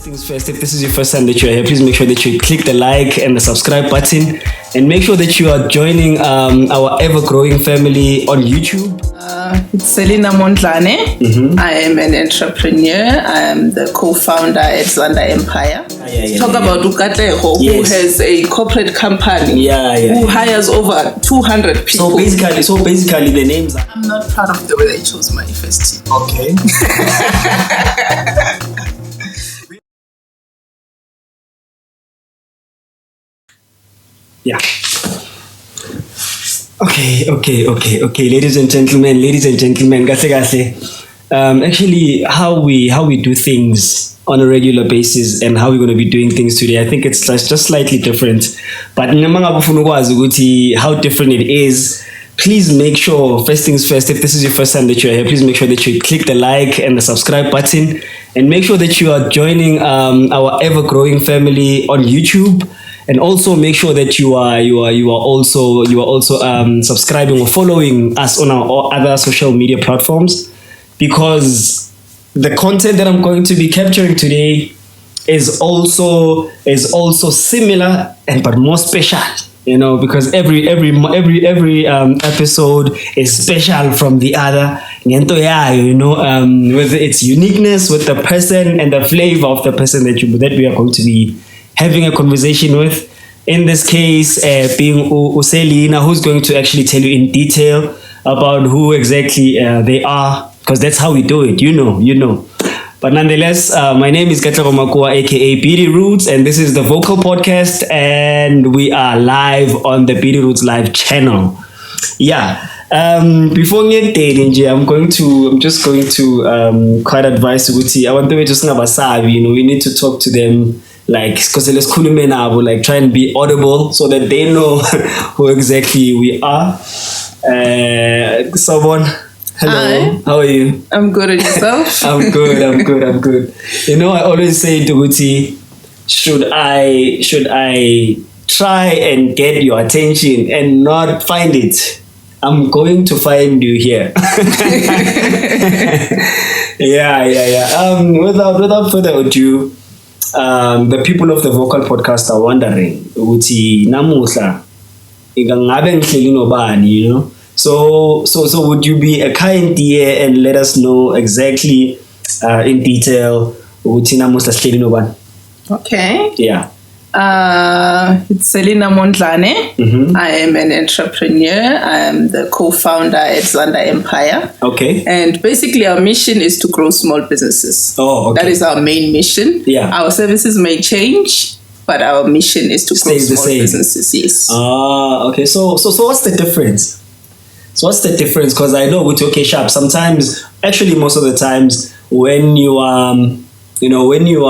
Things first, if this is your first time that you're here, please make sure that you click the like and the subscribe button, and make sure that you are joining our ever-growing family on YouTube. It's Sellinah Mondlane. Mm-hmm. I am an entrepreneur. I am the co-founder at Zanda Empire. Talk about Ukateho, who has a corporate company who hires over 200 people. So basically the names are... I'm not proud of the way they chose my first team. Okay. Yeah. Okay. Ladies and gentlemen, actually, how we do things on a regular basis and how we're going to be doing things today, I think it's just slightly different. But how different it is, please make sure, first things first, if this is your first time that you're here, please make sure that you click the like and the subscribe button, and make sure that you are joining our ever-growing family on YouTube. And also make sure that you are also subscribing or following us on our other social media platforms, because the content that I'm going to be capturing today is also similar but more special. Because every episode is special from the other. With its uniqueness, with the person and the flavor of the person that we are going to be having a conversation with. In this case, being Sellinah, who's going to actually tell you in detail about who exactly they are, because that's how we do it. You know. But nonetheless, my name is Makua, aka B.Dee Roots, and this is the Vocal Podcast, and we are live on the B.Dee Roots live channel. Yeah. Before getting I'm just going to quite advise Uguti. I want them to just we need to talk to them like try and be audible so that they know who exactly we are. Someone, hello. Hi. How are you? I'm good, at yourself? I'm good. I always say to Uguti, should I try and get your attention and not find it, I'm going to find you here. Yeah. Without further ado, the people of the Vocal Podcast are wondering, Uti namuhla ingangabe ngihleli nobani, So would you be a kind dear and let us know exactly in detail Uti namuhla sihleli nobani? Okay. Yeah. It's Sellinah Mondlane. Mm-hmm. I am an entrepreneur. I am the co-founder at Zanda Empire. Okay. And basically our mission is to grow small businesses. Oh, okay. That is our main mission. Yeah. Our services may change, but our mission is to grow small businesses. Yes. Okay. So what's the difference? Because I know with OK Sharp, sometimes, actually most of the times, when you when you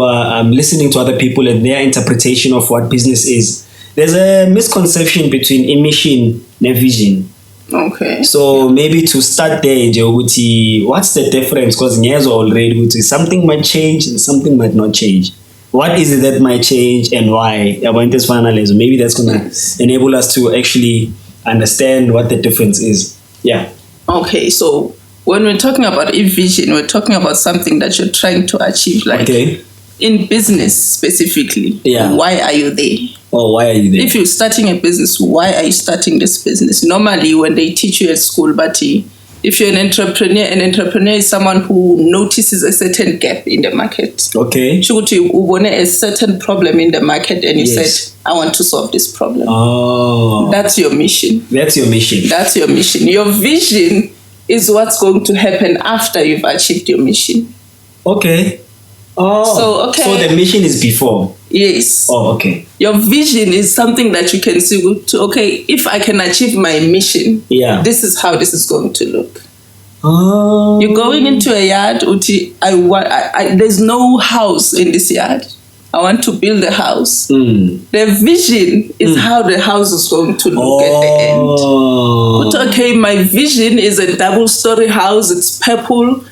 are listening to other people and their interpretation of what business is, there's a misconception between mission and vision. Okay. So maybe to start there, what's the difference? Because already something might change and something might not change. What is it that might change and why? Maybe that's gonna enable us to actually understand what the difference is. Yeah. Okay, so when we're talking about a vision, we're talking about something that you're trying to achieve, like in business specifically. Yeah. Why are you there? Oh, why are you there? If you're starting a business, why are you starting this business? Normally, when they teach you at school, but if you're an entrepreneur is someone who notices a certain gap in the market. Okay. You want a certain problem in the market and you said, I want to solve this problem. Oh. That's your mission. Your vision is what's going to happen after you've achieved your mission. Okay. Oh. So the mission is before. Yes. Oh, okay. Your vision is something that you can see to, if I can achieve my mission, this is how this is going to look. Oh. You're going into a yard, there's no house in this yard. I want to build a house. The vision is how the house is going to look at the end. But my vision is a double-story house. It's purple.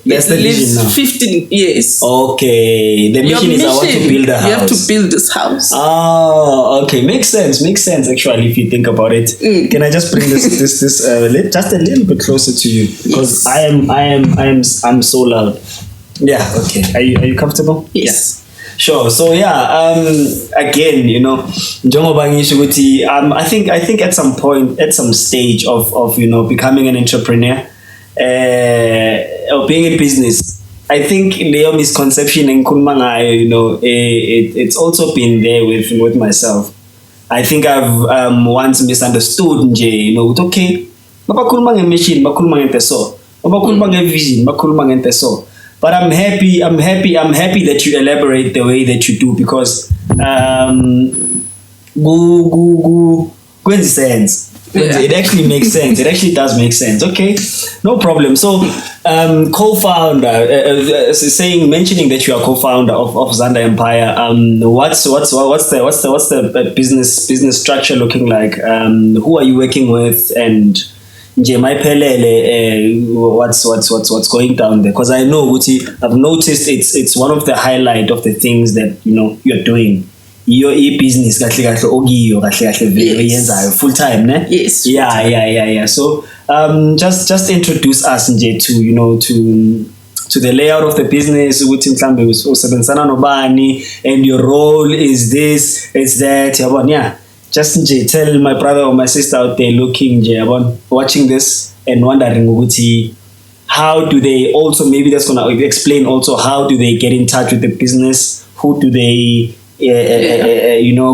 That's the vision now. 15 years. Okay. The mission is I want to build a house. You have to build this house. Oh, okay. Makes sense actually if you think about it. Can I just bring this just a little bit closer to you? Because I'm so loud. Yeah. Okay. Are you comfortable? Yes. Yeah. Sure. So yeah, again, njengoba ngisho ukuthi, I think at some point, at some stage of becoming an entrepreneur, or being in business, I think leyo misconception engikhuluma ngayo, it's also been there with myself. I think I've once misunderstood nje, ukuthi okay, bakhuluma nge-machine, bakhuluma ngento so, bakhuluma nge-vision, bakhuluma ngento so. But I'm happy that you elaborate the way that you do, because sense. Yeah. It actually makes sense. It actually does make sense. Okay, no problem. So, co-founder, mentioning that you are co-founder of Zanda Empire. What's the business structure looking like? Who are you working with? And what's going down there? Because I know, I've noticed it's one of the highlight of the things that you're doing. Your business full time, ne? Yes. Yeah. So just introduce us nje to the layout of the business, and your role is this, it's that. Yeah. Just tell my brother or my sister out there watching this and wondering how do they also, maybe that's gonna explain also how do they get in touch with the business, who do they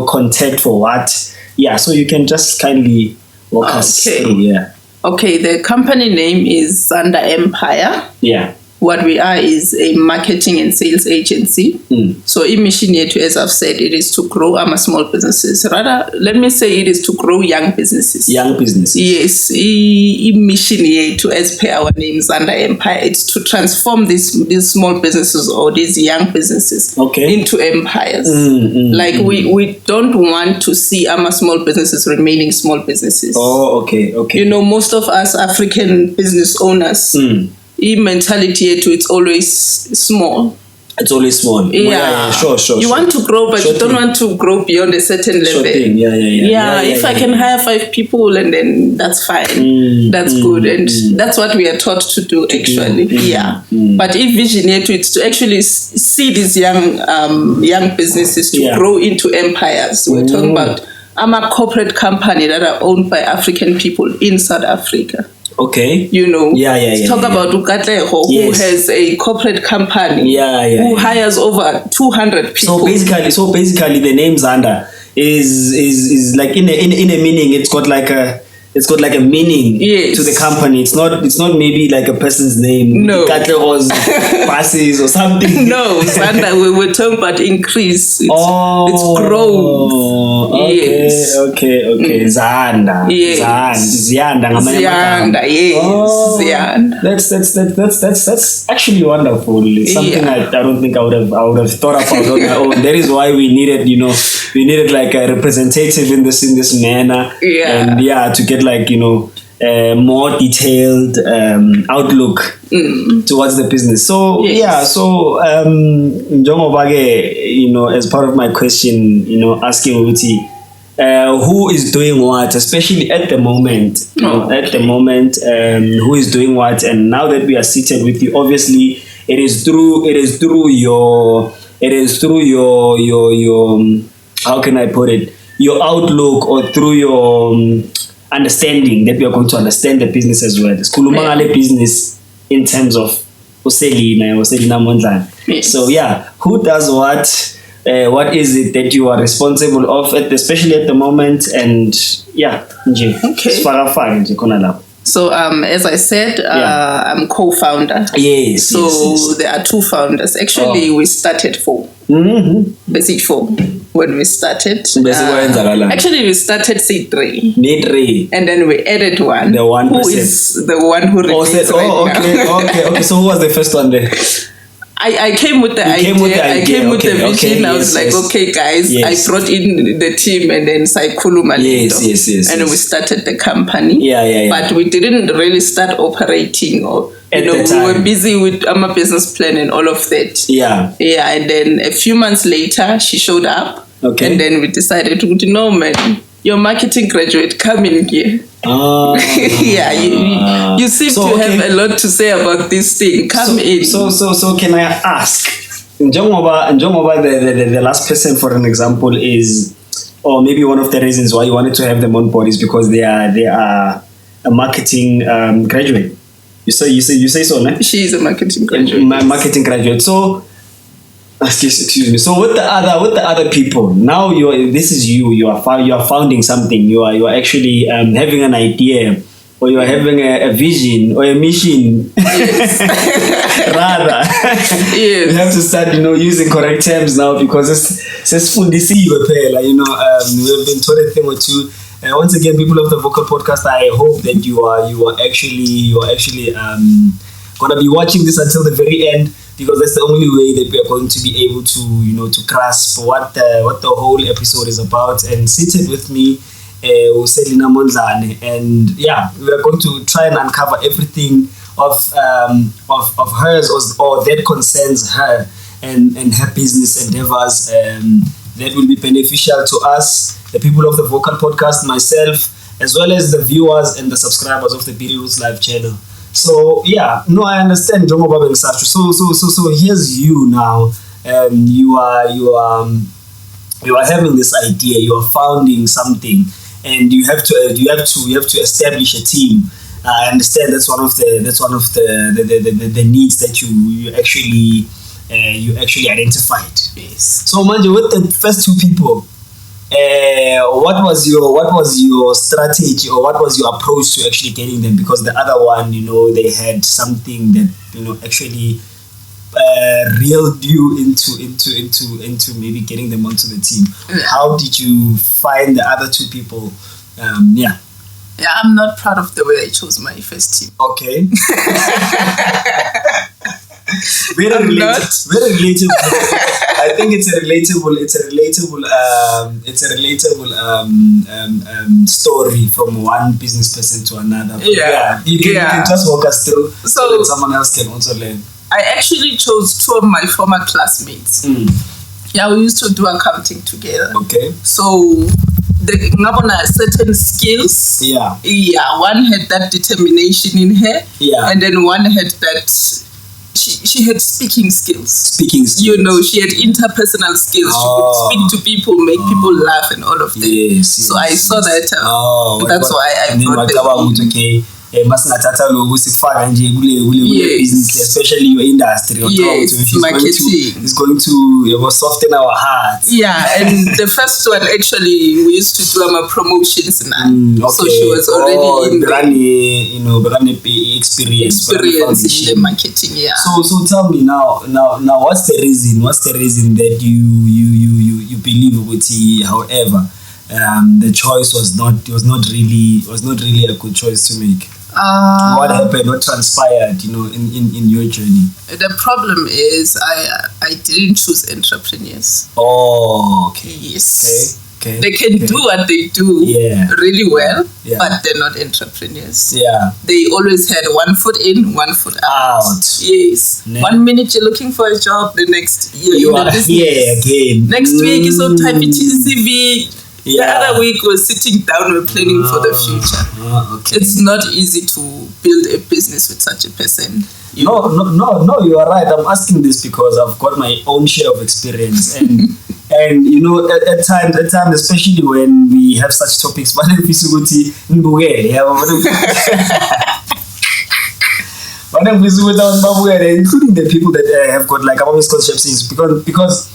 contact for what. Yeah, so you can just kindly walk us through. Yeah. Okay, the company name is Zanda Empire. Yeah. What we are is a marketing and sales agency. So in mission yetu, as I've said, it is to grow our small businesses. Rather, let me say it is to grow young businesses. Young businesses. Yes. In mission yetu, as per our name, Zanda Empire, it's to transform these small businesses or these young businesses into empires. Like we don't want to see our small businesses remaining small businesses. Oh, okay. Most of us African business owners, mentality it's always small. It's always small. Yeah. Sure. You want to grow, but you don't want to grow beyond a certain level. Yeah. If I can hire 5 people, and then that's fine. That's good, and that's what we are taught to do actually. Yeah. But if vision it's to actually see these young businesses to grow into empires. We're talking about a corporate company that are owned by African people in South Africa. Okay. Talk about Ukatleho, who has a corporate company, who hires over 200 people. So basically, the name Zanda is like in a meaning. It's got like a meaning to the company. It's not maybe like a person's name. No. Katleho's passes or something. No, Zanda, we were talking about increase. It's growth. Okay. Zanda. Yes. Zanda. Yes. Zanda. That's actually wonderful. It's something I don't think I would have thought about on my own. That is why we needed like a representative in this manner. Yeah. And to get like more detailed outlook towards the business. So as part of my question, asking Uti, who is doing what, especially at the moment, who is doing what, and now that we are seated with you, obviously it is through your how can I put it, your outlook, or through your understanding that we are going to understand the business as well. Skulumangale business in terms of Sellinah Mondlane. Yes. So who does what? What is it that you are responsible of, especially at the moment? And So as I said, I'm co-founder. Yes. So there are 2 founders. Actually, we started 4. Basic 4 when we started. Actually, we started 3. And then we added 1. The one who is the one who remains Okay. So who was the first one there? I came with the idea. I came with the vision. I was okay, guys. I brought in the team, and then Saikuluma. Yes. And we started the company. Yeah. But we didn't really start operating, or we were busy with our business plan and all of that. Yeah. And then a few months later, she showed up. Okay. And then we decided, no, man, you're a marketing graduate, come in here. Yeah, you seem to have a lot to say about this thing. Come in. So can I ask? Njengoba the last person, for an example, is, or maybe one of the reasons why you wanted to have them on board is because they are a marketing graduate. You say so, no? She is a marketing graduate. Marketing graduate. So excuse me. So with the other people, now this is you are founding something. You are actually having an idea, or you are having a vision or a mission. Yes. Rather, yes. You have to start using correct terms now, because it's fundisi we have been taught a thing or two. Once again, people of the Vocal Podcast, I hope that you are actually gonna be watching this until the very end, because that's the only way that we are going to be able to to grasp what the whole episode is about. And seated with me, Sellinah Mondlane, and yeah, we are going to try and uncover everything of hers or that concerns her and her business endeavors that will be beneficial to us, the people of the Vocal Podcast, myself, as well as the viewers and the subscribers of the B.Dee Roots live channel. So yeah, no, I understand. So here's you now. You are having this idea. You are founding something, and you have to establish a team. I understand that's one of the needs that you actually identified. Yes. So Manje, with the first two people, what was your strategy, or what was your approach to actually getting them? Because the other one, they had something that actually reeled you into maybe getting them onto the team. Yeah. How did you find the other two people? Yeah, I'm not proud of the way I chose my first team. Okay. Very relatable. I think it's a relatable story from one business person to another. But you can just walk us through so that someone else can also learn. I actually chose two of my former classmates. Yeah, we used to do accounting together. Okay. So the certain skills. Yeah. Yeah, one had that determination in her. Yeah. And then one had that. She had speaking skills. She had interpersonal skills. She could speak to people, make people laugh, and all of that. Yes. So I saw that. That's why I brought them. Okay. Masingathatha lokhu sikufaka nje kule business, especially your industry. Marketing. It's going to soften our hearts. Yeah, and the first one actually we used to do promotions now. Okay. So she was already in the experience in the marketing. Yeah. So tell me now what's the reason that you believe Uguti, however the choice was not really a good choice to make? What happened? What transpired? In your journey. The problem is I didn't choose entrepreneurs. Oh, okay. Yes. Okay. They can do what they do really well, but they're not entrepreneurs. Yeah. They always had one foot in, one foot out. Yes. 1 minute you're looking for a job, the next year you are here again. Next week is on type CV. The other week we're sitting down, we're planning for the future. Okay. It's not easy to build a business with such a person. No, you are right. I'm asking this because I've got my own share of experience, and at times, especially when we have such topics, including the people that have got like misconceptions, because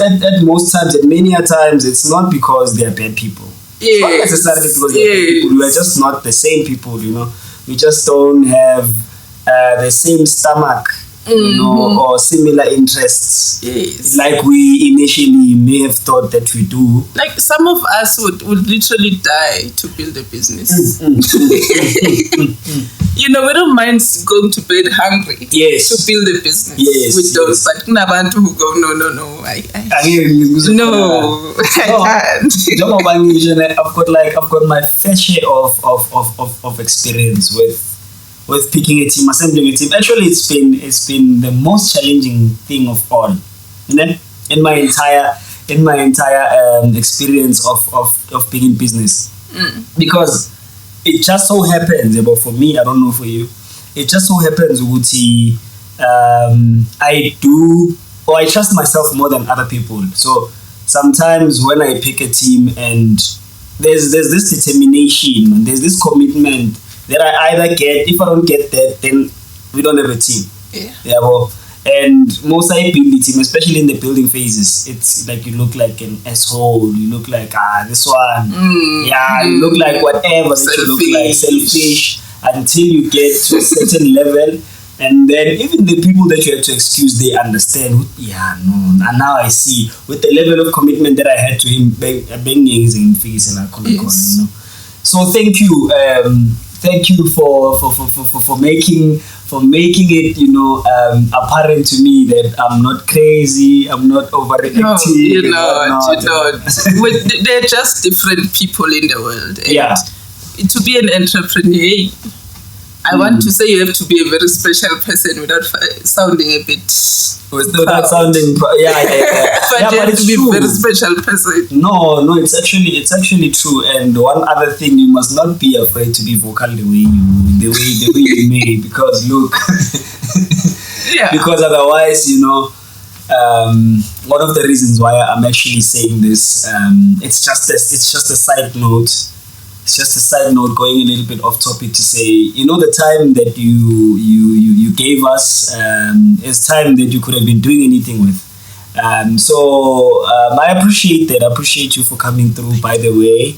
at most times, at many times, it's not because they are bad people. It's not necessarily because they are bad people. We are just not the same people, We just don't have the same stomach, or similar interests, like we initially may have thought that we do. Like some of us would literally die to build a business. We don't mind going to bed hungry to build a business. Yes, we don't. But Nabantu who go, no, I can't. I've got my fair share of experience with picking a team, assembling a team. Actually, it's been the most challenging thing of all, in my entire experience of being in business, because it just so happens, but for me, I don't know for you, it just so happens ukuthi I do, or I trust myself more than other people. So sometimes when I pick a team and there's this determination, there's this commitment that I either get. If I don't get that, then we don't have a team. Yeah, well, and most I build the team, especially in the building phases, it's like you look like an asshole. You look like this one. You look like whatever that you look like, selfish, until you get to a certain level. And then even the people that you have to excuse, they understand. And now I see with the level of commitment that I had to him, banging in face and yes. You know. So thank you for making it, you know, apparent to me that I'm not crazy, I'm not overreacting. No, you're not. They're just different people in the world. And to be an entrepreneur, I want to say you have to be a very special person without sounding a bit. Without sounding, but you have to be a very special person. No, it's actually true. And one other thing, you must not be afraid to be vocal the way you may, because look, because otherwise, you know, one of the reasons why I'm actually saying this, it's just a side note. It's just a side note, going a little bit off topic, to say, you know, the time that you gave us is time that you could have been doing anything with. So I appreciate that. I appreciate you for coming through, by the way.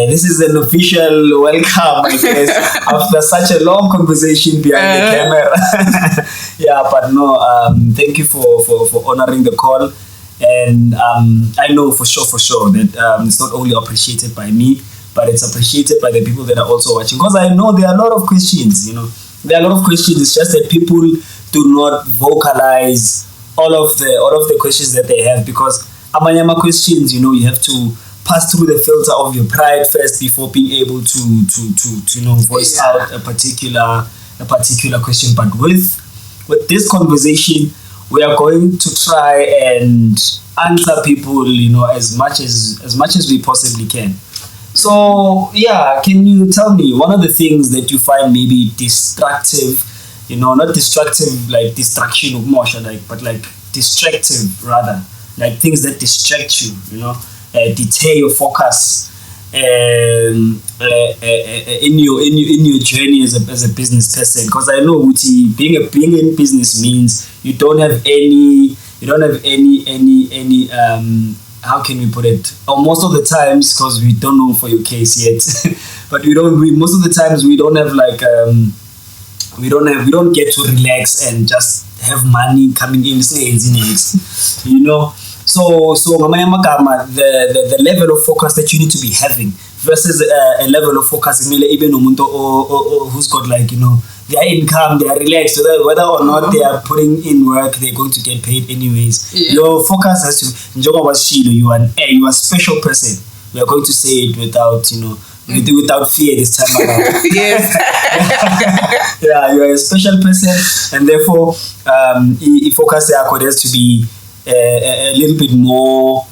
This is an official welcome, I guess, after such a long conversation behind the camera. But no, thank you for honoring the call. And I know for sure that it's not only appreciated by me, but it's appreciated by the people that are also watching. Because I know there are a lot of questions, you know. There are a lot of questions. It's just that people do not vocalize all of the questions that they have, because amanyama questions, you know, you have to pass through the filter of your pride first before being able to you know, voice out a particular question. But with this conversation, we are going to try and answer people, you know, as much as we possibly can. So can you tell me one of the things that you find maybe destructive, you know, not destructive like distraction of motion, but like distractive rather, like things that distract you, you know, deter your focus in your journey as a business person? Because I know being in business means you don't have any how can we put it? Most of the times, because we don't know for your case yet, but most of the times we don't have like we don't get to relax and just have money coming in, you know. So the level of focus that you need to be having versus a level of focus even who's got, like, you know, their income, they are relaxed, whether or not they are putting in work, they're going to get paid anyways. Your focus has to, you are a special person. We are going to say it without, you know, without fear this time around. Yes. You are a special person, and therefore focus has to be a little bit more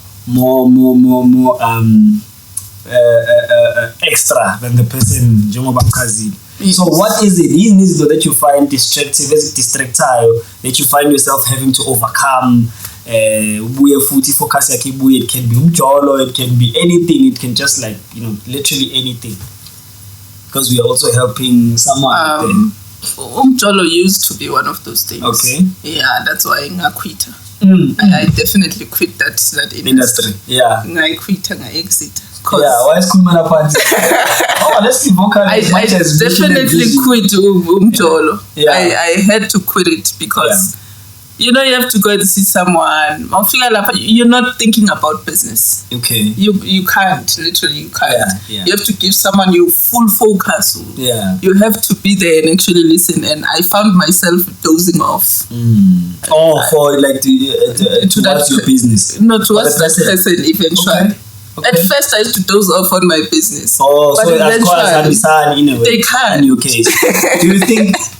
extra than the person Kazi. So what is it that you find distractive, distractile, that you find yourself having to overcome? Focus, it can be umjolo, it can be anything, it can just, like, you know, literally anything, because we are also helping someone. Umjolo used to be one of those things. Okay. Yeah, that's why I quit. I definitely quit that industry. I quit and I exit. Why is Kumana Party? Let's be vocal. I definitely quit umjolo. I had to quit it because you know, you have to go and see someone. You're not thinking about business. Okay. You can't, literally you can't. You have to give someone your full focus. You have to be there and actually listen. And I found myself dozing off. For like towards your business. No, towards that person eventually. At first, I used to doze off on my business. Oh, but so that's called in a way. They can. In your case.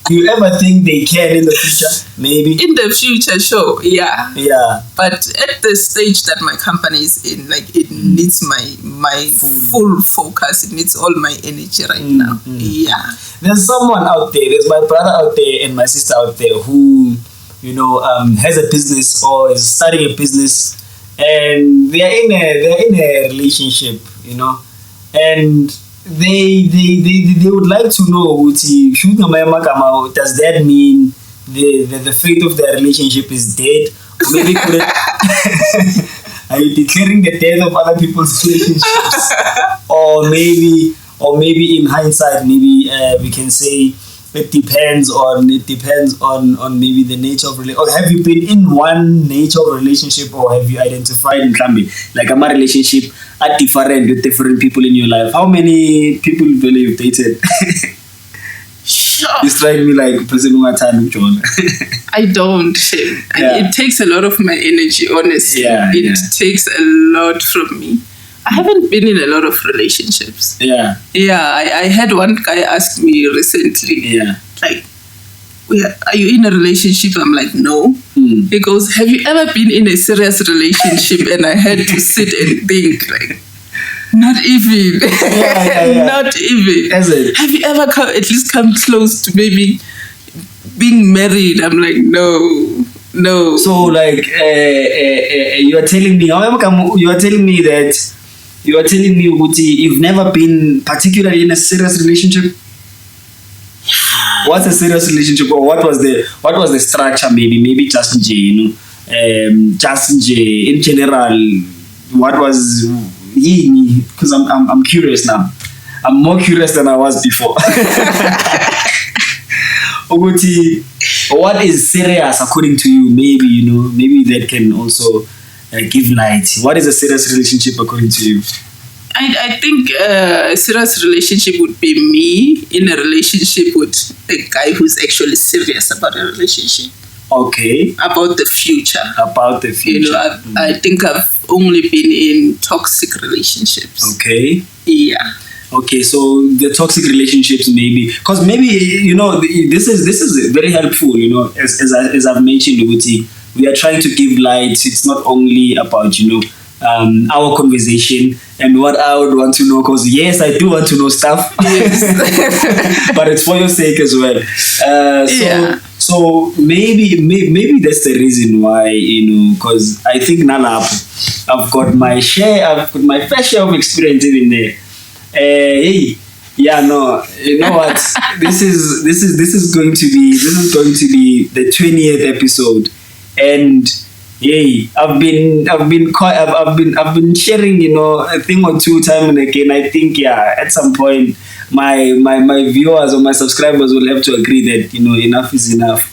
Do you ever think they can in the future? Maybe. In the future, sure, yeah. Yeah. But at the stage that my company is in, like, it needs my full focus. It needs all my energy right now. Yeah. There's someone out there. There's my brother out there and my sister out there who, has a business or is starting a business, and they're in a relationship, and they would like to know, does that mean the fate of their relationship is dead? Or maybe are you declaring the death of other people's relationships? or maybe in hindsight, maybe we can say it depends on maybe the nature of relationship. Or have you been in one nature of relationship, or have you identified in like a relationship are different with different people in your life? How many people you've dated? Sure. You strike me like person who time John. I don't. It takes a lot of my energy, honestly. It takes a lot from me. I haven't been in a lot of relationships. Yeah. I had one guy ask me recently. Yeah. Like, are you in a relationship? I'm like, no. He goes, have you ever been in a serious relationship? And I had to sit and think, like, not even. Not even. Have you ever at least come close to maybe being married? I'm like, no. So, like, you are telling me that you've never been particularly in a serious relationship? What's a serious relationship, or what was the structure? Maybe just in general, what was? Because I'm curious now. I'm more curious than I was before. What is serious according to you? Maybe that can also give light. What is a serious relationship according to you? I think a serious relationship would be me in a relationship with a guy who's actually serious about a relationship. Okay. About the future. I think I've only been in toxic relationships. Okay. Yeah. Okay, so the toxic relationships, maybe this is very helpful. As I've mentioned, we are trying to give light. It's not only about our conversation and what I would want to know, because yes, I do want to know stuff. Yes. But it's for your sake as well. So maybe that's the reason why, because I think I've got my fair share of experience even there. You know what? This is going to be the 20th episode, and I've been sharing a thing or two time and again. I think at some point my viewers or my subscribers will have to agree that enough is enough.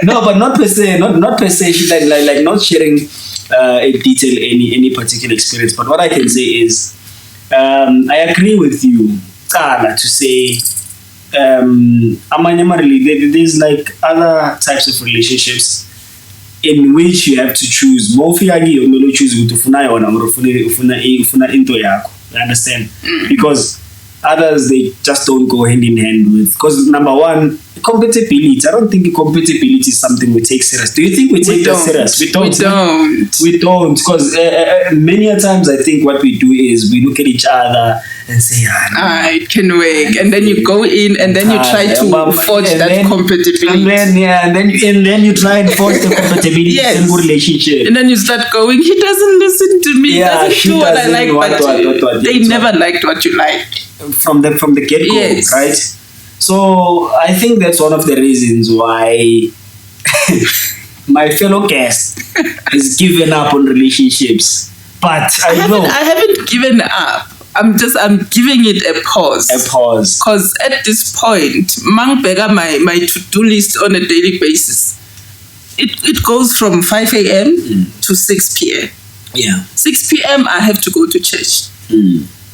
No, but not per se. Not per se. Like not sharing in detail any particular experience. But what I can say is, I agree with you, Kala, to say there's like other types of relationships in which you have to choose. You choose you understand? Because others, they just don't go hand in hand with. Because number one, compatibility. I don't think compatibility is something we take serious. Do you think we take that serious? We don't. Because many a times I think what we do is we look at each other and say, it can work. And then you go in and then you try to forge that compatibility. And then you try and forge the compatibility in a relationship. And then you start going, he doesn't listen to me. He doesn't do what I like, but they never liked what you liked. From the get-go, yes. Right? So I think that's one of the reasons why my fellow guest has given up on relationships. But I haven't given up. I'm giving it a pause. Because at this point, my to-do list on a daily basis, it goes from 5 a.m. to 6 p.m. Yeah. 6 p.m. I have to go to church.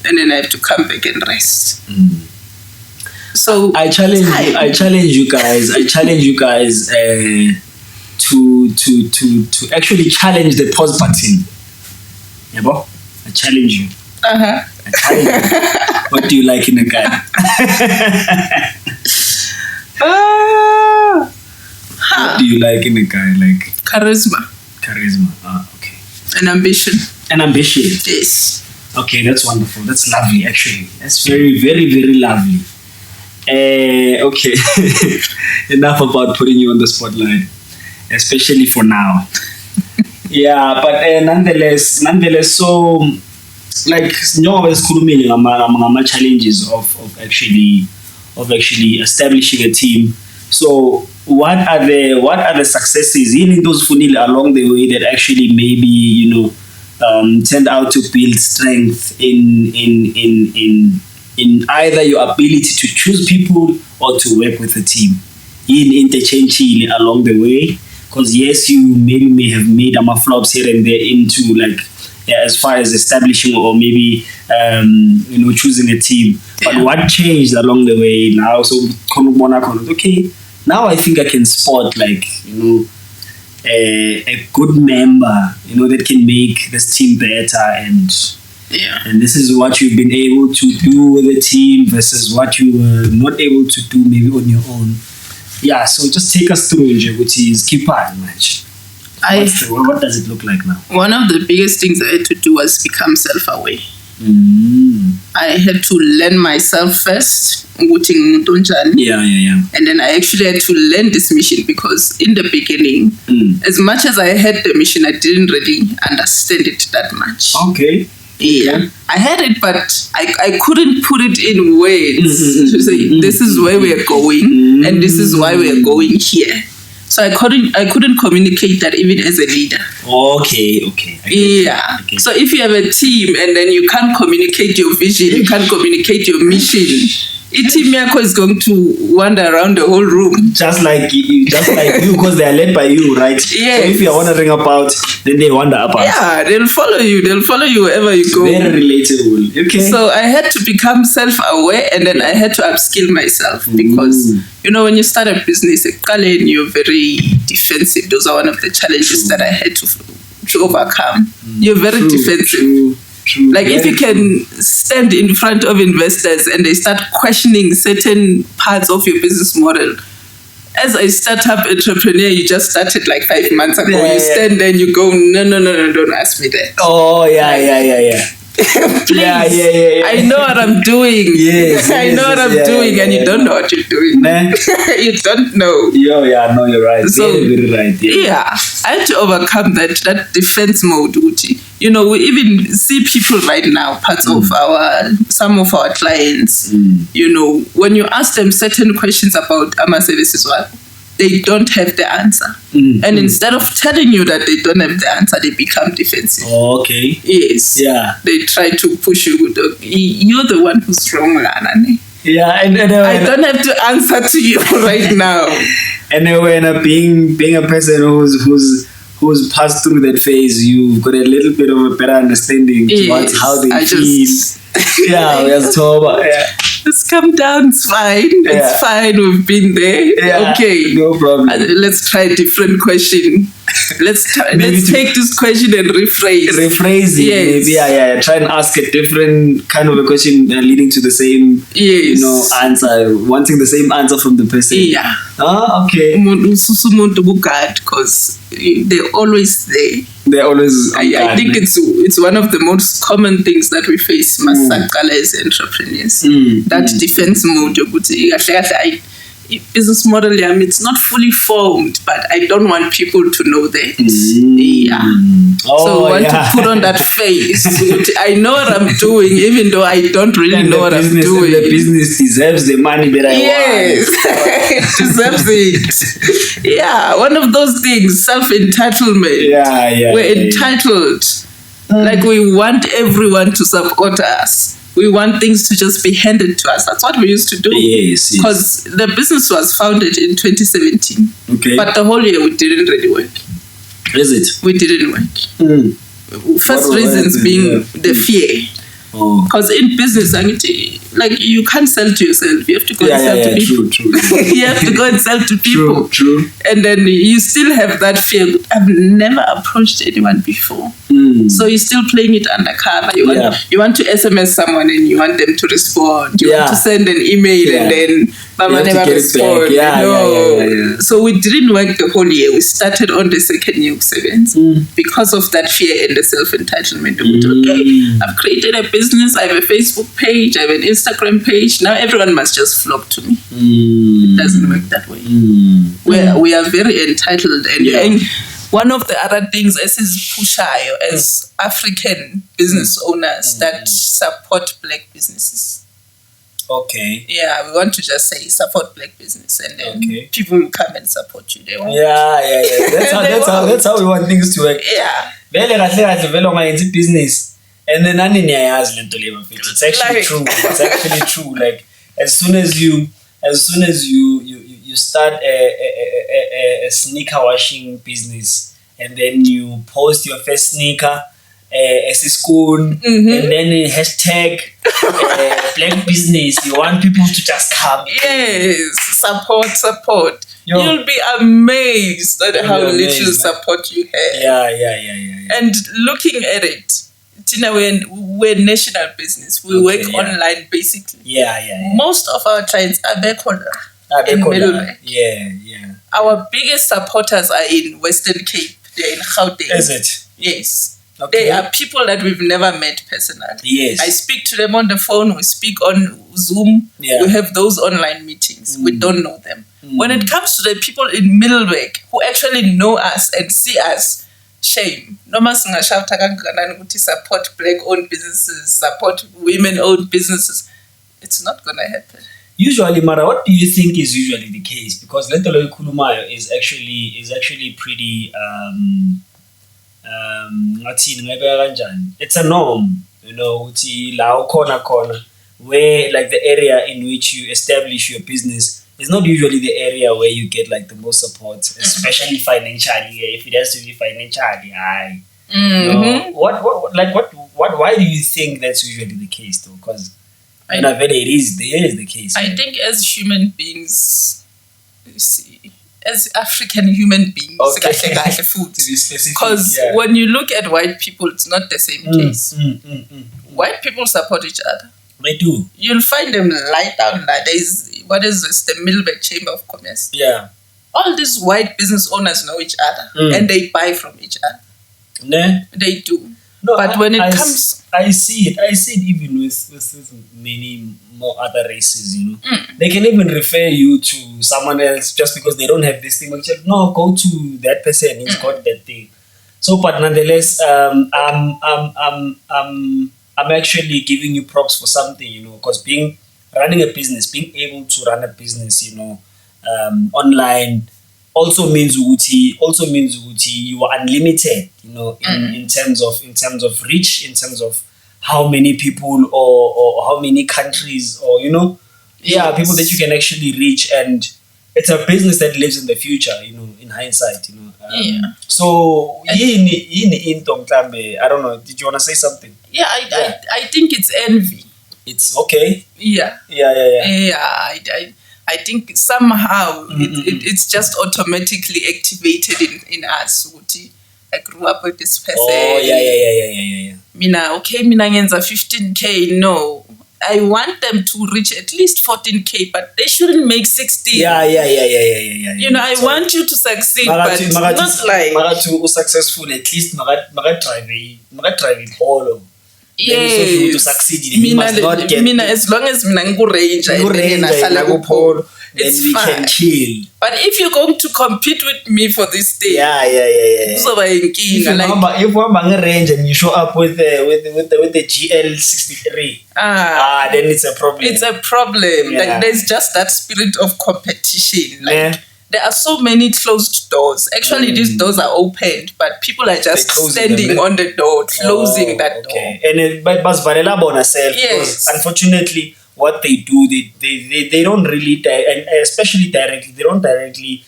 And then I have to come back and rest. So I challenge you guys to actually challenge the pause button. Yabo, I challenge you. Uh-huh. I challenge you. What do you like in a guy? What do you like in a guy? Like charisma. Okay. And ambition. Yes. Okay, that's wonderful. That's lovely, actually. That's very, very, very lovely. Okay. Enough about putting you on the spotlight, especially for now. Yeah, but nonetheless, so like ngama challenges of actually establishing a team. So what are the successes in those funil along the way that actually maybe turned out to build strength in either your ability to choose people or to work with a team in interchangeably along the way? Because yes, you maybe may have made flops here and there into as far as establishing or maybe choosing a team. But what changed along the way now? So okay, now I think I can spot a good member that can make this team better, and this is what you've been able to do with the team versus what you were not able to do maybe on your own. Yeah, so just take us through is keep on match. What does it look like now? One of the biggest things I had to do was become self-aware. I had to learn myself first. Yeah. And then I actually had to learn this mission because in the beginning, as much as I had the mission, I didn't really understand it that much. Okay. Yeah, I had it, but I couldn't put it in words to say this is where we are going and this is why we are going here. So I couldn't communicate that even as a leader. Okay. So if you have a team and then you can't communicate your vision, you can't communicate your mission, team is going to wander around the whole room. Just like you, because they are led by you, right? Yes. So if you are wondering about, then they wander about. Yeah, they'll follow you. They'll follow you wherever you go. Very relatable. Okay. So I had to become self-aware, and then I had to upskill myself because when you start a business, you're very defensive. Those are one of the challenges that I had to overcome. You're very defensive. True. Like if you can stand in front of investors and they start questioning certain parts of your business model. As a startup entrepreneur, you just started 5 months ago. Yeah. You stand there and you go, no, don't ask me that. Oh, yeah. Please, yeah. I know what I'm doing. Yes, I know what I'm doing, and you don't know what you're doing. Nah. You don't know. Yeah, no, you're right. So, very right. Yeah, I had to overcome that defense mode, Uchi. We even see people right now, some of our clients, when you ask them certain questions about AMA services, they don't have the answer. And instead of telling you that they don't have the answer, they become defensive. Oh, okay. Yes. Yeah. They try to push you. You're the one who's wrong, Lanani. Yeah, and I don't have to answer to you right now. And then being a person who's passed through that phase, you've got a little bit of a better understanding towards how they feel. Yeah. Let's come down. It's fine. It's fine. We've been there. Yeah, okay. No problem. Let's try a different question. Let's take this question and rephrase. Rephrase it. Yes. Maybe, yeah. Try and ask a different kind of a question leading to the same, answer. Wanting the same answer from the person. Yeah. Ah, okay. Because they're always there. They're always. I think it's one of the most common things that we face as entrepreneurs. That defense mode. Business model, it's not fully formed, but I don't want people to know that. So I want to put on that face. I know what I'm doing, even though I don't really know what I'm doing. The business deserves the money that I want. It deserves it. Yeah, one of those things, self-entitlement. Yeah. We're entitled. We want everyone to support us. We want things to just be handed to us. That's what we used to do. Yes. Because the business was founded in 2017. Okay. But the whole year we didn't really work. Is it? We didn't work. First reasons being the fear. Because in business, like you can't sell to yourself. You have to go and sell to people. True. You have to go and sell to people. True. And then you still have that fear. I've never approached anyone before. So you're still playing it undercover. You want to SMS someone and you want them to respond. You want to send an email and then Mama never respond. So we didn't work the whole year. We started on the second year of sevens because of that fear and the self-entitlement. Okay, I've created a business, I have a Facebook page, I have an Instagram page. Now everyone must just flock to me. It doesn't work that way. We are very entitled. And one of the other things as Pushayo, as African business owners that support black businesses. Okay. Yeah, we want to just say support black business, and then people will come and support you. They won't. That's how we want things to work. Yeah. Business, and then it's actually true. It's actually true. Like as soon as you start a sneaker washing business, and then you post your first sneaker. As a school, and then a hashtag black business. You want people to just come. Yes, support. You'll be amazed at how little support you have. Yeah. And looking at it, Tina, we're national business. We work online basically. Yeah. Most of our clients are back in Middleburg. Yeah. Our biggest supporters are in Western Cape. They're in Gauteng. Is it? Yes. Okay. They are people that we've never met personally. Yes. I speak to them on the phone. We speak on Zoom. We have those online meetings. We don't know them. When it comes to the people in Middleburg who actually know us and see us, shame. Noma singashouta kangakanani ukuthi support black-owned businesses, support women-owned businesses. It's not going to happen. Usually, Mara, what do you think is usually the case? Because Lentolo Kulumayo is actually pretty it's a norm, corner where like the area in which you establish your business is not usually the area where you get like the most support, especially financially. If it has to be financially high, why do you think that's usually the case though? Because it is the case. I think as human beings, you see, as African human beings, because when you look at white people, it's not the same case. White people support each other. They do. You'll find them lie down. What is this? The Middleburg Chamber of Commerce. Yeah. All these white business owners know each other and they buy from each other. They do. No, but when it comes, I see it even with many more other races, They can even refer you to someone else just because they don't have this thing. No, go to that person, he's got that thing. So, but nonetheless, I'm actually giving you props for something, because running a business, being able to run a business, online also means you are unlimited, in terms of reach, in terms of how many people or how many countries or people that you can actually reach, and it's a business that lives in the future, in hindsight, So I don't know, did you want to say something? I think it's envy. It's okay. Yeah, I think somehow it's just automatically activated in us. I grew up with this person. Oh, yeah. Mina ngenza 15K. No, I want them to reach at least 14K, but they shouldn't make 16. Yeah. I want you to succeed, but not like Magatu successful. At least drive it all. Yes. To succeed, as long as range, then we can chill. But if you're going to compete with me for this day, if one range and you show up with the GL63, then it's a problem. It's a problem. Like there's just that spirit of competition. There are so many closed doors. Actually, these doors are opened, but people are just standing on the door, closing that door. And because unfortunately, what they do, they don't really, and especially directly, they don't directly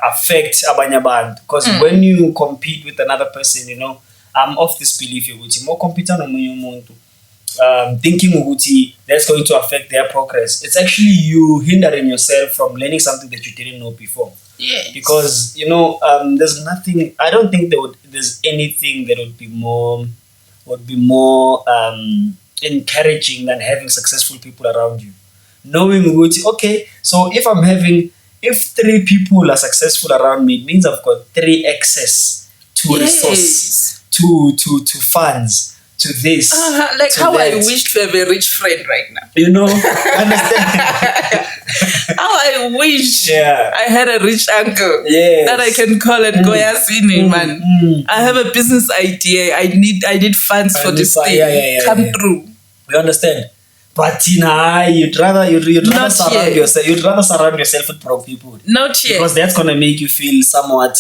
affect abanye abantu. Because when you compete with another person, I'm of this belief ukuthi more competent nomunye umuntu, thinking ukuthi that's going to affect their progress. It's actually you hindering yourself from learning something that you didn't know before. Yes. Because there's nothing. I don't think there's anything that would be more encouraging than having successful people around you. Knowing ukuthi, okay, so if 3 people are successful around me, it means I've got 3 access to resources, to funds, to this. Like to how that. I wish to have a rich friend right now. Understand? How I wish Yeah. I had a rich uncle Yes. that I can call and go, Yasini, man. I have a business idea. I need funds for this thing. Come through. We understand. But you'd rather Not surround yet. yourself. You'd rather surround yourself with broke people. Not yet. Because that's gonna make you feel somewhat.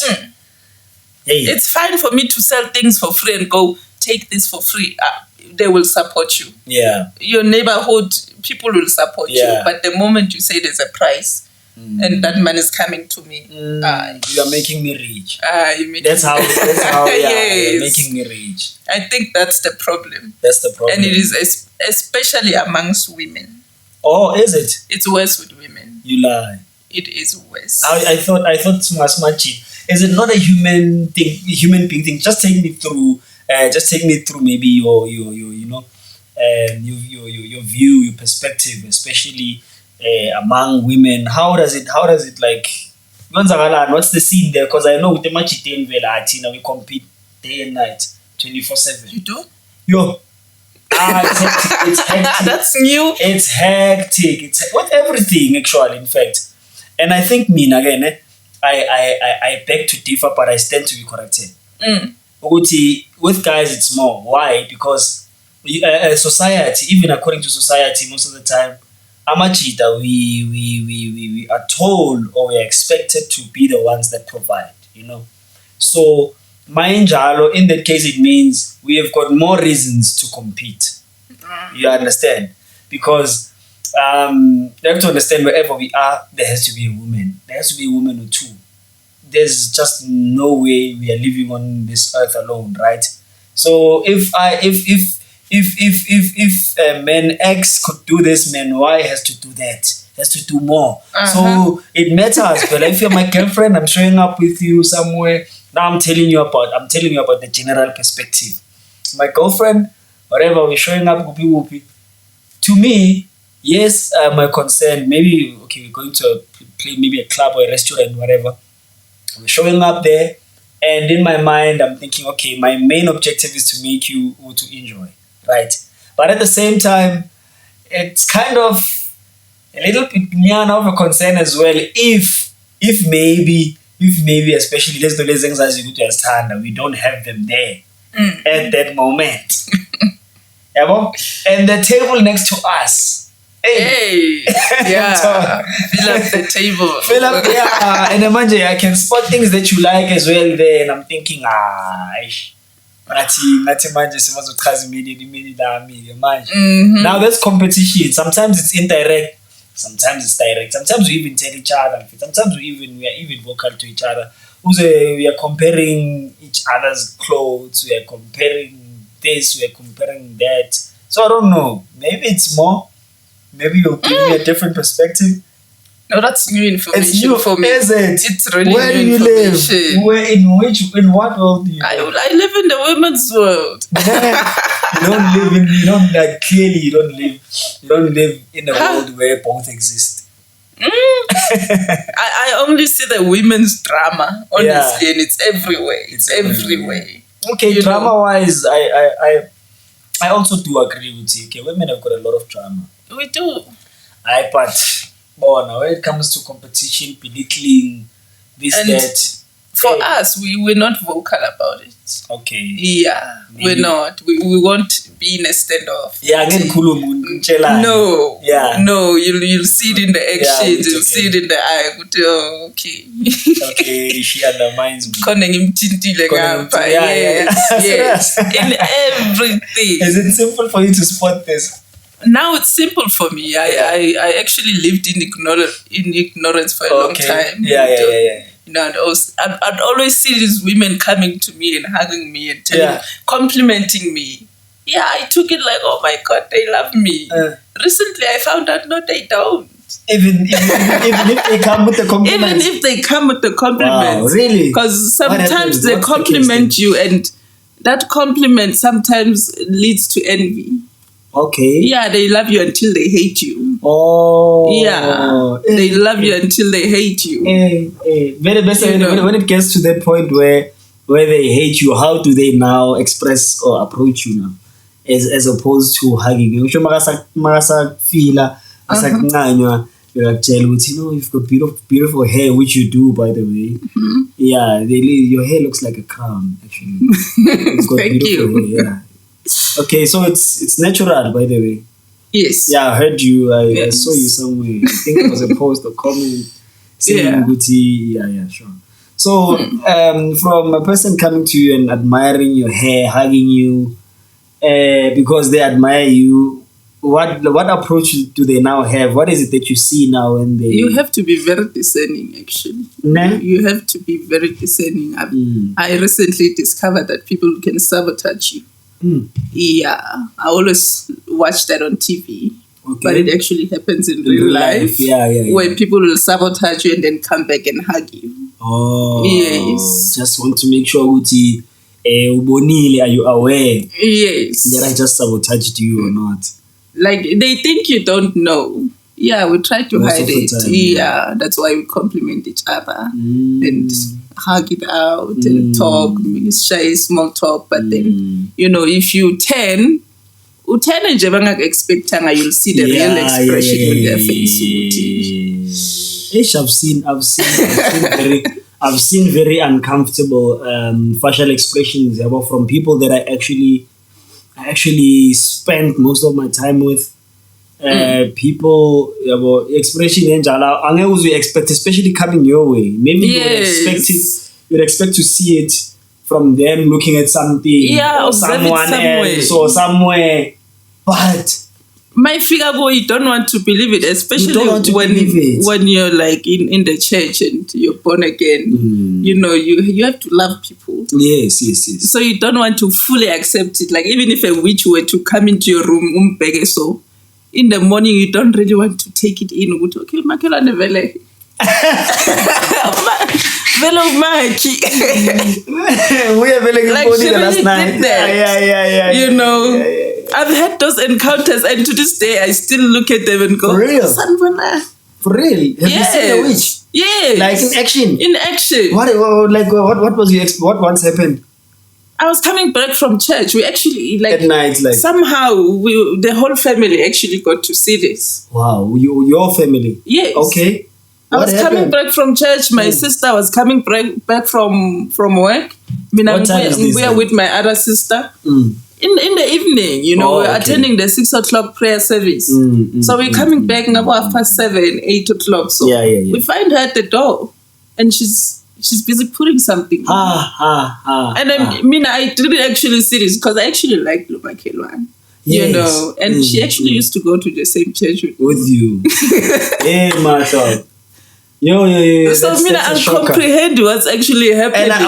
Hey. It's fine for me to sell things for free and go, take this for free. They will support you. Yeah. Your neighborhood, people will support you. Yeah. But the moment you say there's a price and that money is coming to me, you are making me rich. That's how yes. You're making me rich. I think that's the problem. That's the problem. And it is especially amongst women. Oh, is it? It's worse with women. You lie. It is worse. I thought smart cheat. Is it not a human being thing? Just take me through maybe your view, your perspective, especially among women. How does it like? What's the scene there? Because I know with the machite we compete day and night, 24/7. You do? Yo. It's hectic. That's new. It's hectic. It's with everything actually, in fact. And I think again, I beg to differ, but I stand to be corrected. With guys, it's more. Why? Because society, even according to society, most of the time, amachita, we are told or we are expected to be the ones that provide. So, in that case, it means we have got more reasons to compete. You understand? Because you have to understand wherever we are, there has to be a woman. There has to be a woman or two. There's just no way we are living on this earth alone, right? So if man X could do this, man Y has to do that. Has to do more. So it matters. But if you're my girlfriend, I'm showing up with you somewhere. Now I'm telling you about the general perspective. My girlfriend, whatever, we're showing up whoopie. To me, yes, my concern, maybe we're going to play maybe a club or a restaurant, whatever. We're showing up there, and in my mind, I'm thinking, okay, my main objective is to make you to enjoy, right? But at the same time, it's kind of a little bit of a concern as well. If maybe, especially let's do things as you do as Tanda, we don't have them there at that moment. And the table next to us. Hey, yeah, fill up the table. Yeah, and I can spot things that you like as well there, and I'm thinking, now that's competition. Sometimes it's indirect, sometimes it's direct. Sometimes we even tell each other. Sometimes we are even vocal to each other. We are comparing each other's clothes. We are comparing this. We are comparing that. So I don't know. Maybe it's more. Maybe you'll give me a different perspective. No, that's new information. It's new for me. Is it? It's really Where new do you information. live? In what world do you live? I live in the women's world. You don't live in a world where both exist. I only see the women's drama, honestly, and it's everywhere. It's everywhere. Okay, drama-wise, I also do agree with you. Okay, women have got a lot of drama. We do. But when it comes to competition, belittling, that. For us, we're not vocal about it. Okay. Yeah, maybe. We're not. We won't be in a standoff. Yeah, no. Yeah. No, you'll see it in the actions, you'll okay. see it in the eye. Okay. Okay, she undermines me. Yes. In everything. Is it simple for you to spot this? Now it's simple for me. I actually lived in ignorance for a long time. Yeah. I'd always see these women coming to me and hugging me and complimenting me. Yeah, I took it like, oh my God, they love me. Recently, I found out, no, they don't. Even if they come with the compliments? Even if they come with the compliments. Wow, really? Because sometimes they compliment you, and that compliment sometimes leads to envy. Okay. Yeah, they love you until they hate you. Oh. Yeah, they love you until they hate you. Very best. When it gets to that point where they hate you, how do they now express or approach you now, as opposed to hugging you? You're like, you've got beautiful hair, which you do, by the way. Mm-hmm. Yeah, your hair looks like a crown, actually. You've got Thank beautiful you. hair, yeah. Okay, so it's natural, by the way. Yes. Yeah, I heard you. I saw you somewhere. I think it was a post or comment saying, yeah, sure. So, from a person coming to you and admiring your hair, hugging you, because they admire you, what approach do they now have? What is it that you see now when they... You have to be very discerning, actually. Nah? You have to be very discerning. I recently discovered that people can sabotage you. Yeah, I always watch that on TV, but it actually happens in real life. Yeah. Where people will sabotage you and then come back and hug you. Oh, yes. Just want to make sure are you aware? Yes. That I just sabotaged you or not? Like, they think you don't know. Yeah, we try to hide it. Yeah, that's why we compliment each other and hug it out and talk, shy small talk. But then, if you turn and expecting, you'll see the real expression on their face. I've seen very uncomfortable facial expressions from people that I actually spent most of my time with. People expression you expect, especially coming your way. Maybe you'd expect to see it from them looking at something or someone else or somewhere, but my figure you don't want to believe it, especially when you're like in the church and you're born again. You have to love people. Yes. So you don't want to fully accept it. Like, even if a witch were to come into your room, so in the morning you don't really want to take it in. Okay, makelane vele. Like, she last night. Yeah. I've had those encounters, and to this day I still look at them and go, for real? For real? Have you seen a witch? Yes. Like in action? In action. What was your what once happened? I was coming back from church. We actually, like, at night, like, somehow the whole family actually got to see this. Wow, your family? Yes. Okay. I was coming back from church. My sister was coming back from work. We are with my other sister. In the evening, we're attending the 6 o'clock prayer service. So we're coming back about 7:30, 8 o'clock. So we find her at the door, and she's busy putting something. And then I didn't actually see this because I actually liked Lumakelwan. And she actually used to go to the same church with you. Hey, my God. Yo. So I comprehend what's actually happening. And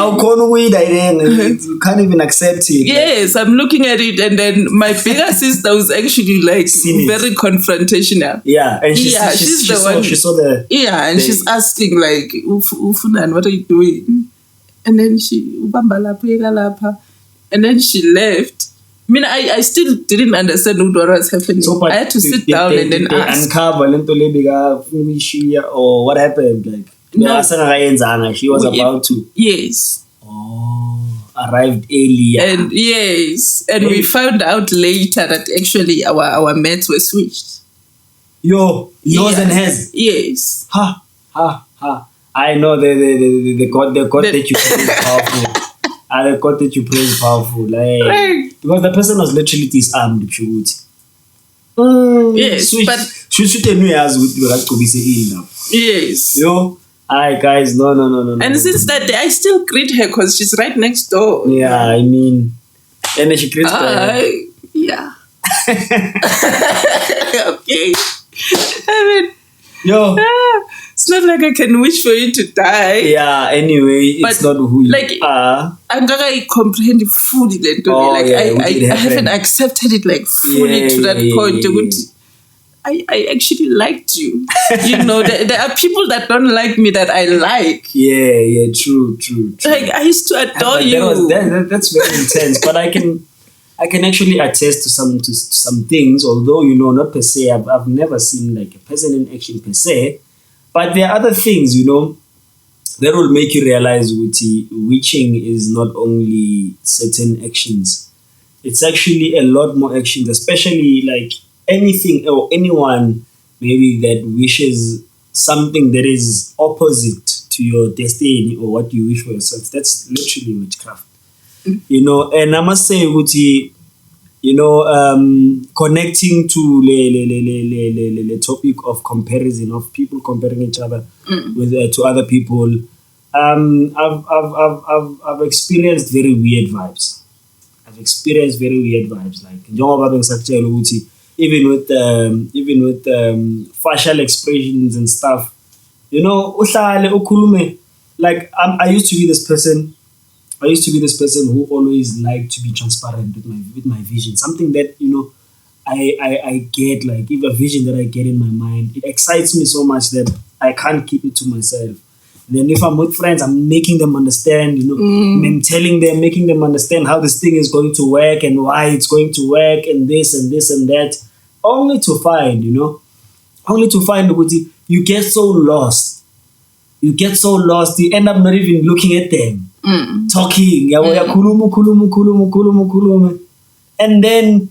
you can't even accept it. Yes, I'm looking at it, and then my bigger sister was actually like very confrontational. Yeah, and she's the one. She saw the. Yeah, and she's asking like, "Ufunan, what are you doing?" And then she left. I still didn't understand what was happening. So, I had to sit down and then ask. Uncover or what happened? Like, no, she was about to. Yes. Arrived earlier. And we found out later that actually our mats were switched. Yours and hers. Yes. I know the God that you praise powerful. The God that you praise powerful. Like, because the person was literally disarmed. Yes, but yes. Hi guys, no. And since that day, I still greet her because she's right next door. Yeah, I mean, and then she greets her. Yeah. Okay. It's not like I can wish for you to die. Yeah, anyway, it's not who you are. I comprehend it fully. I haven't accepted it like fully to that point. I actually liked you. There are people that don't like me that I like. Yeah, true. Like, I used to adore you. That's very intense. But I can actually attest to some things, although, not per se. I've never seen like a person in action per se. But there are other things, that will make you realize witching is not only certain actions. It's actually a lot more actions, especially like anything or anyone maybe that wishes something that is opposite to your destiny or what you wish for yourself. That's literally witchcraft. And I must say, connecting to the topic of comparison, of people comparing each other with to other people. I've experienced very weird vibes. Like even with facial expressions and stuff. Like I used to be this person who always liked to be transparent with my vision. Something that, I get, like, if a vision that I get in my mind, it excites me so much that I can't keep it to myself. And then if I'm with friends, I'm making them understand, I'm telling them, making them understand how this thing is going to work and why it's going to work and this and this and that. Only to find you get so lost. You end up not even looking at them. Talking, and then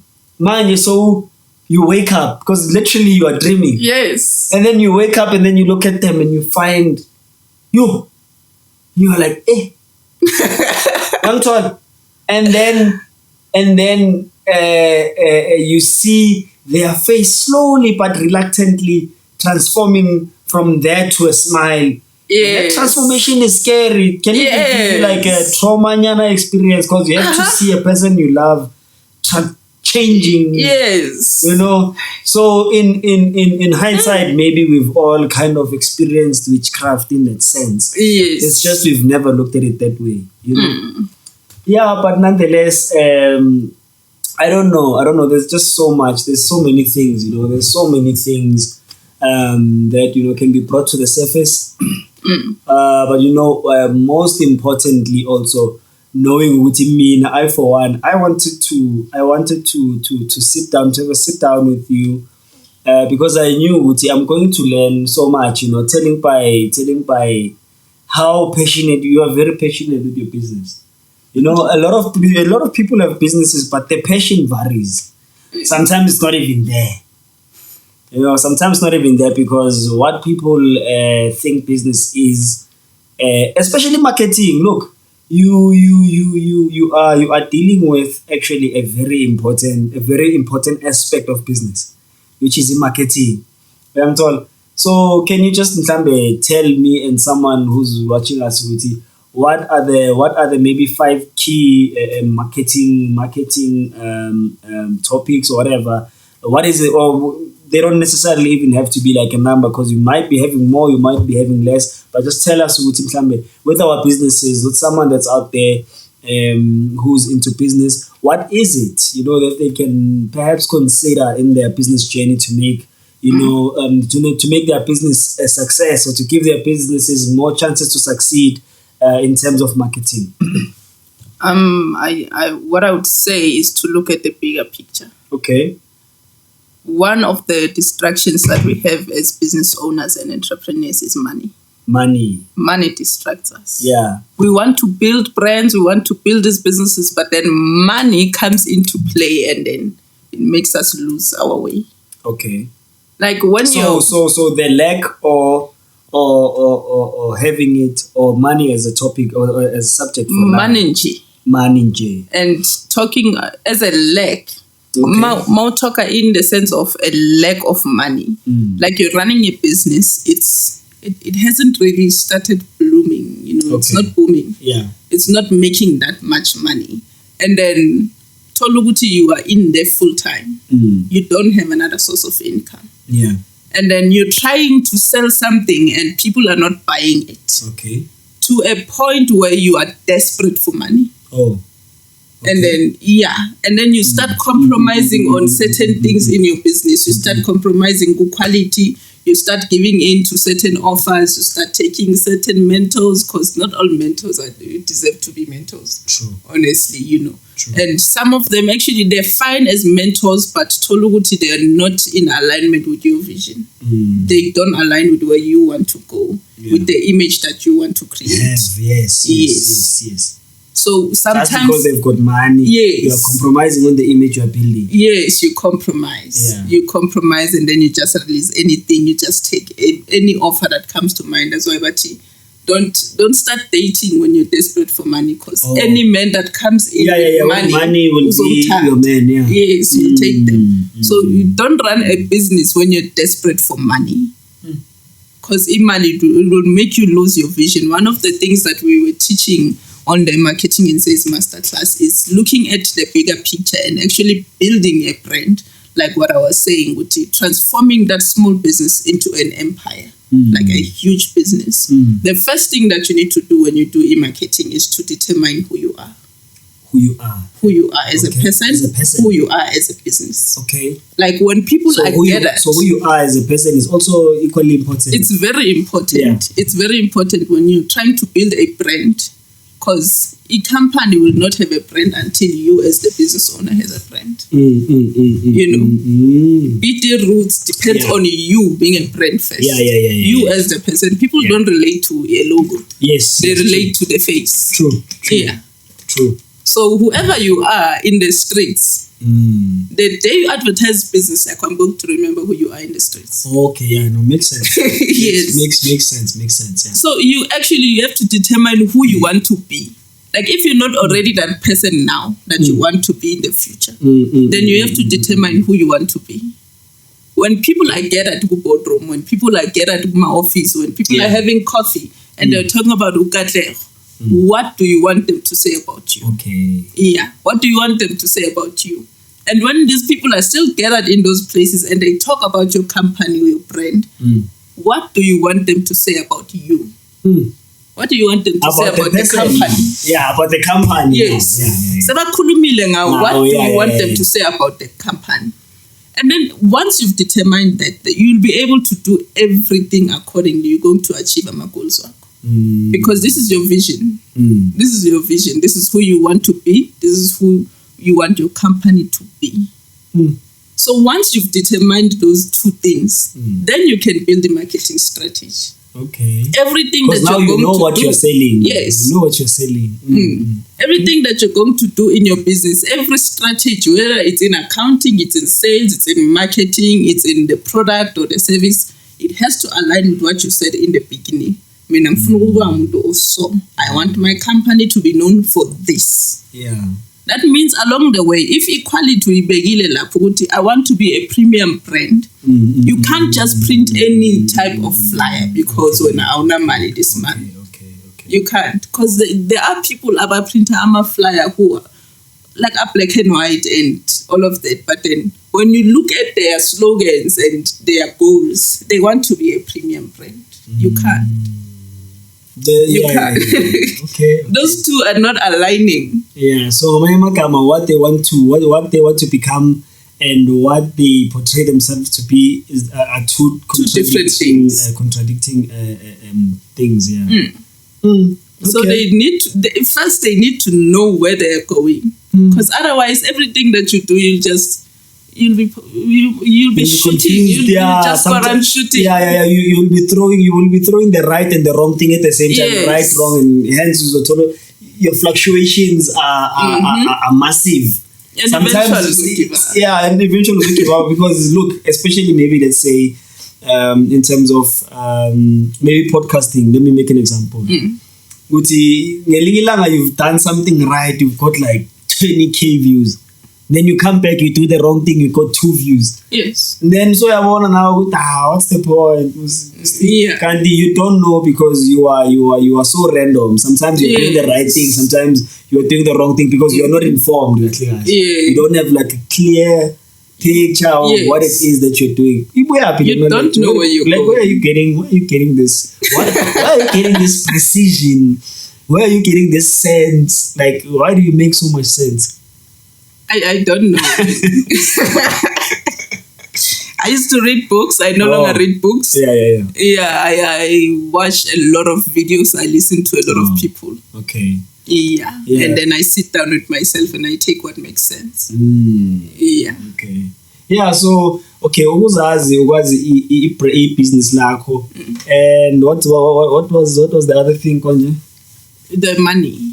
so you wake up because literally you are dreaming. Yes. And then you wake up and then you look at them and you find you are like, young tall. And then you see their face slowly but reluctantly transforming from there to a smile. That transformation is scary. Can it be like a trauma experience? Because you have to see a person you love changing. Yes. So in hindsight, maybe we've all kind of experienced witchcraft in that sense. Yes. It's just we've never looked at it that way. Yeah, but nonetheless, I don't know. There's just so much. There's so many things. There's so many things that can be brought to the surface. But most importantly, also knowing what it mean. I for one, I wanted to sit down, to have a sit down with you, because I knew I'm going to learn so much. Telling by how passionate you are. Very passionate with your business. A lot of people have businesses, but their passion varies. Sometimes it's not even there. Sometimes not even there, because what people think business is, especially marketing. Look, you are dealing with actually a very important aspect of business, which is in marketing. So can you just tell me and someone who's watching us, what are the maybe 5 key marketing topics or whatever? What is it? Or they don't necessarily even have to be like a number, because you might be having more, you might be having less. But just tell us with our businesses, with someone that's out there who's into business, what is it that they can perhaps consider in their business journey to make to make their business a success, or to give their businesses more chances to succeed in terms of marketing? What I would say is to look at the bigger picture. Okay. One of the distractions that we have as business owners and entrepreneurs is money. Money distracts us. Yeah. We want to build brands, we want to build these businesses, but then money comes into play and then it makes us lose our way. Okay. Like when so the lack or having it, or money as a topic or as a subject for money. And talking as a lack. More talker in the sense of a lack of money. Like you're running a business, it hasn't really started blooming. It's not booming. Yeah, it's not making that much money. And then Toluguti, you are in there full time. You don't have another source of income. Yeah, and then you're trying to sell something and people are not buying it. Okay. To a point where you are desperate for money. Oh. Okay. And then you start compromising on certain things in your business. You start compromising good quality. You start giving in to certain offers. You start taking certain mentors, because not all mentors deserve to be mentors. True. Honestly, True. And some of them actually, they're fine as mentors, but toluguti, they are not in alignment with your vision. They don't align with where you want to go, with the image that you want to create. Yes. So sometimes, just because they've got money, you are compromising on the image you are building. Yes, you compromise. Yeah. You compromise, and then you just release anything. You just take any offer that comes to mind. That's why, but don't start dating when you're desperate for money, because any man that comes in with money will be your man. Yeah. Yes, you take them. So you don't run a business when you're desperate for money, because money will make you lose your vision. One of the things that we were teaching on the Marketing and Sales Masterclass is looking at the bigger picture and actually building a brand, like what I was saying, with transforming that small business into an empire, like a huge business. The first thing that you need to do when you do e-marketing is to determine who you are. Who you are as a person, who you are as a business. Okay. Like when people so who you are as a person is also equally important. It's very important. Yeah. It's very important when you're trying to build a brand, because a company will not have a brand until you as the business owner has a brand. B.Dee Roots depends on you being a brand first. You as the person. People don't relate to a logo. Yes. They relate to the face. True. Yeah. True. So whoever you are in the streets, the day you advertise business, I can book to remember who you are in the streets. Okay, makes sense. Yes. Makes sense, yeah. So you have to determine who you want to be. Like if you're not already that person now that you want to be in the future, then you have to determine who you want to be. When people are gathered at the boardroom, when people are gathered at my office, when people are having coffee and they're talking about Ukatlego, what do you want them to say about you? Okay. Yeah. What do you want them to say about you? And when these people are still gathered in those places and they talk about your company or your brand, what do you want them to say about you? What do you want them to say about the company? Yeah, about the company. Yes. What do you want them to say about the company? And then once you've determined that, you'll be able to do everything accordingly. You're going to achieve my goals. Because this is your vision. This is your vision. This is who you want to be. This is who you want your company to be. So once you've determined those two things, then you can build the marketing strategy. Okay. Everything that now you're you know going what to do, you're selling. Yes. You know what you're selling. Everything that you're going to do in your business, every strategy, whether it's in accounting, it's in sales, it's in marketing, it's in the product or the service, it has to align with what you said in the beginning. I want my company to be known for this. Yeah. That means along the way, if equality I want to be a premium brand, you can't just print any type of flyer because when I own money this month. Okay. You can't, because there are people about printer flyer who are like a black and white and all of that. But then when you look at their slogans and their goals, they want to be a premium brand. You can't. You can't. Okay. Those two are not aligning. Yeah. So what they want to become and what they portray themselves to be are two different things. Contradicting things. Yeah. Okay. So they need to know where they're going, because otherwise everything that you do, you'll be shooting. You'll just go around shooting. Yeah. You will be throwing the right and the wrong thing at the same time. Yes. Right, wrong, and hence your fluctuations are massive. And sometimes and eventually we give up because look, especially maybe let's say in terms of maybe podcasting. Let me make an example. You've done something right, you've got like 20k views. Then you come back, you do the wrong thing, you got 2 views. Yes. And then so I wanna now, what's the point? Candy, you don't know because you are so random. Sometimes you're doing the right thing, sometimes you're doing the wrong thing because you're not informed. You don't have like a clear picture of Yes. what it is that you're doing. You don't know where you're going. Where are you getting this? Where are you getting this precision? Where are you getting this sense? Like, why do you make so much sense? I don't know. I used to read books. I no longer read books. Yeah. I watch a lot of videos. I listen to a lot of people. Okay. Yeah. And then I sit down with myself and I take what makes sense. Yeah. Okay. Yeah, so okay, uzazi business lakho. And what was the other thing, Konje? The money.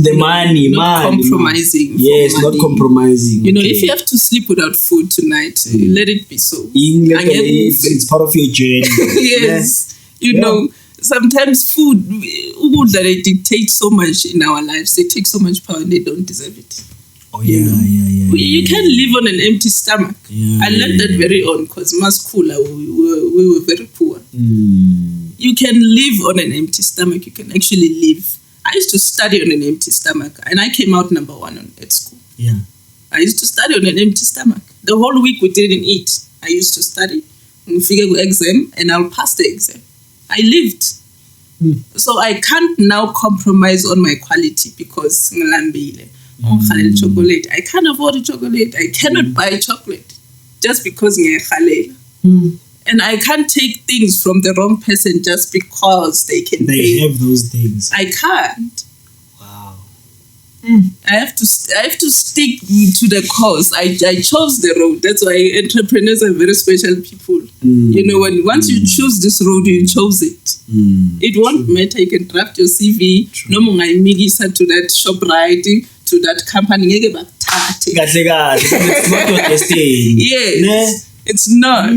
The money, not compromising. Yes, for money. not compromising. You know, if you have to sleep without food tonight, let it be so. It's part of your journey. Yes. You know, sometimes food that they dictate so much in our lives, they take so much power and they don't deserve it. Oh yeah, You can't live on an empty stomach. I learned that very on because Maskula, we were very poor. You can live on an empty stomach. You can actually live. I used to study on an empty stomach and I came out number 1 at school. Yeah. I used to study on an empty stomach. The whole week we didn't eat. I used to study, we figure the exam, and I'll pass the exam. I lived. So I can't now compromise on my quality because chocolate. I can't afford a chocolate. I cannot buy chocolate just because and I can't take things from the wrong person just because they pay. Have those things. I can't. Wow. I have to stick to the course. I chose the road. That's why entrepreneurs are very special people. You know, once you choose this road, you chose it. It won't matter. You can draft your CV. No more to that shop to that company. It's not your destiny. Yes, it's not.